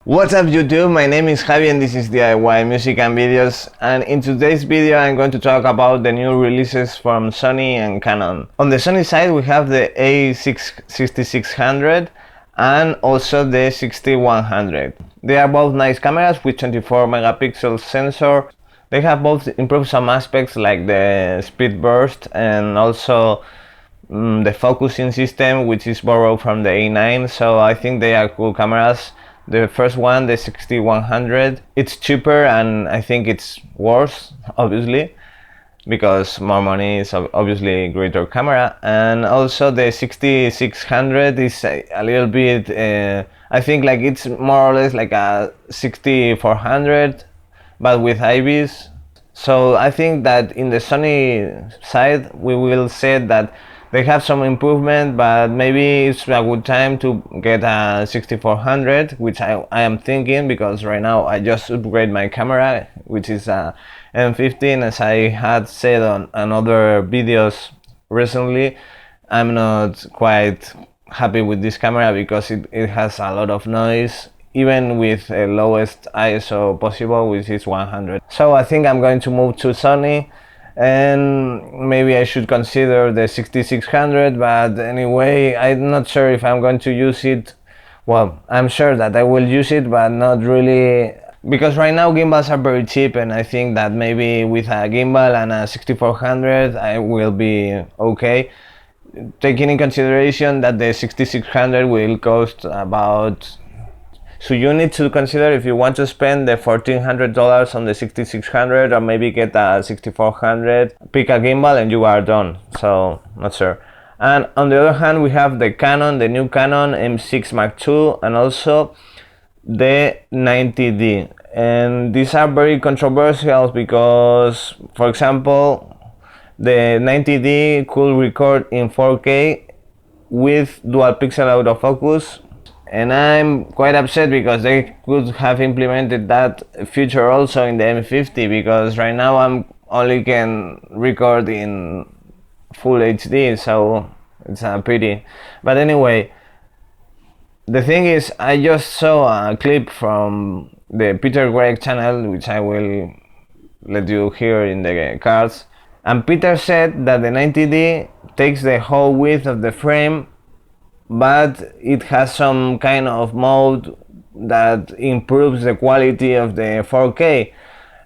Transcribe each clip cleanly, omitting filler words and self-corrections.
What's up YouTube, my name is Javi and this is DIY Music and Videos, and in today's video I'm going to talk about the new releases from Sony and Canon. On the Sony side we have the a6600 and also the a6100. They are both nice cameras with 24 megapixel sensor. They have both improved some aspects like the speed burst and also the focusing system, which is borrowed from the A9, so I think they are cool cameras. The first one, the a6100, it's cheaper and I think it's worse, obviously, because more money is obviously a greater camera. And also the a6600 is a little bit, I think like it's more or less like a 6400, but with IBIS. So I think that in the Sony side, we will say that they have some improvement, but maybe it's a good time to get a 6400, which I am thinking, because right now I just upgrade my camera, which is a M15. As I had said on other videos recently, I'm not quite happy with this camera because it has a lot of noise, even with the lowest ISO possible, which is 100. So I think I'm going to move to Sony, and maybe I should consider the 6600, but anyway, I'm not sure if I'm going to use it. Well, I'm sure that I will use it, but not really, because right now gimbals are very cheap, and I think that maybe with a gimbal and a 6400 I will be okay, taking in consideration that the 6600 will cost about... So you need to consider if you want to spend the $1,400 on the 6600 or maybe get a 6400, pick a gimbal and you are done. So not sure. And on the other hand, we have the Canon, the new Canon M6 MK2 and also the 90D. And these are very controversial because, for example, the 90D could record in 4K with dual pixel autofocus. And I'm quite upset because they could have implemented that feature also in the M50, because right now I'm only can record in full HD, so it's a pity. But anyway, the thing is, I just saw a clip from the Peter Gregg channel, which I will let you hear in the cards, and Peter said that the 90D takes the whole width of the frame, but it has some kind of mode that improves the quality of the 4K,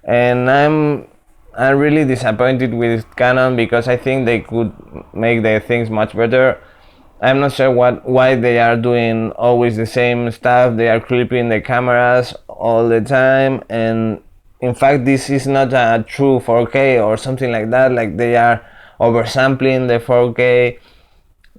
and I'm really disappointed with Canon because I think they could make the things much better. I'm not sure why they are doing always the same stuff. They are clipping the cameras all the time, and in fact this is not a true 4K or something like that, like they are oversampling the 4K.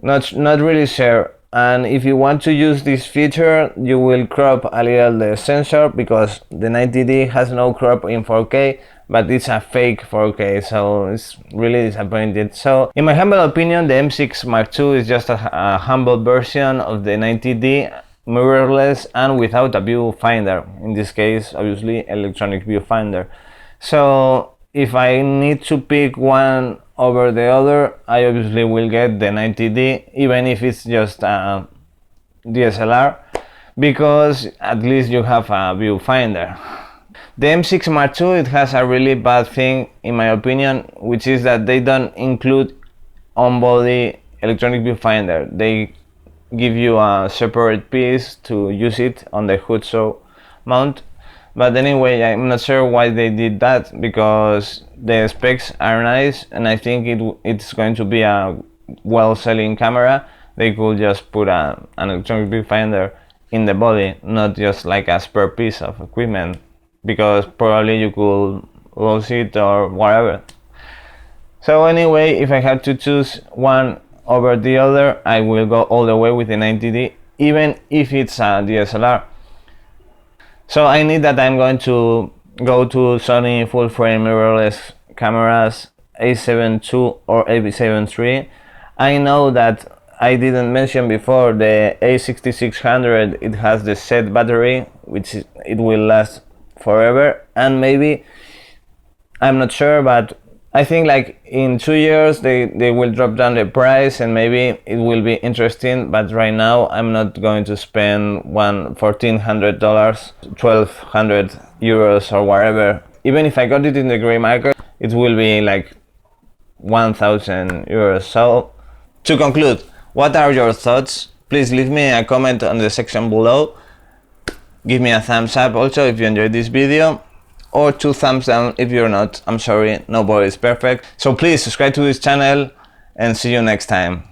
Not really sure. And if you want to use this feature, you will crop a little the sensor, because the 90D has no crop in 4K, but it's a fake 4K, so it's really disappointed. So in my humble opinion, the M6 MK2 is just a humble version of the 90D, mirrorless and without a viewfinder. In this case, obviously electronic viewfinder. So if I need to pick one over the other, I obviously will get the 90D, even if it's just a DSLR, because at least you have a viewfinder. The M6 MK2, it has a really bad thing in my opinion, which is that they don't include on-body electronic viewfinder. They give you a separate piece to use it on the hood so mount. But anyway, I'm not sure why they did that, because the specs are nice and I think it's going to be a well-selling camera. They could just put an electronic viewfinder in the body, not just like a spare piece of equipment, because probably you could lose it or whatever. So anyway, if I had to choose one over the other, I will go all the way with the 90D, even if it's a DSLR. So I need that I'm going to go to Sony full frame mirrorless cameras, A7 II or A7 III. I know that I didn't mention before the a6600, it has the set battery, which it will last forever, and maybe, I'm not sure, but I think like in 2 years they will drop down the price and maybe it will be interesting, but right now I'm not going to spend $1,400, 1,200 euros or whatever. Even if I got it in the gray market, it will be like 1,000 euros. So to conclude, what are your thoughts? Please leave me a comment on the section below. Give me a thumbs up also if you enjoyed this video, or 2 thumbs down if you're not. I'm sorry, nobody is perfect. So please subscribe to this channel and see you next time.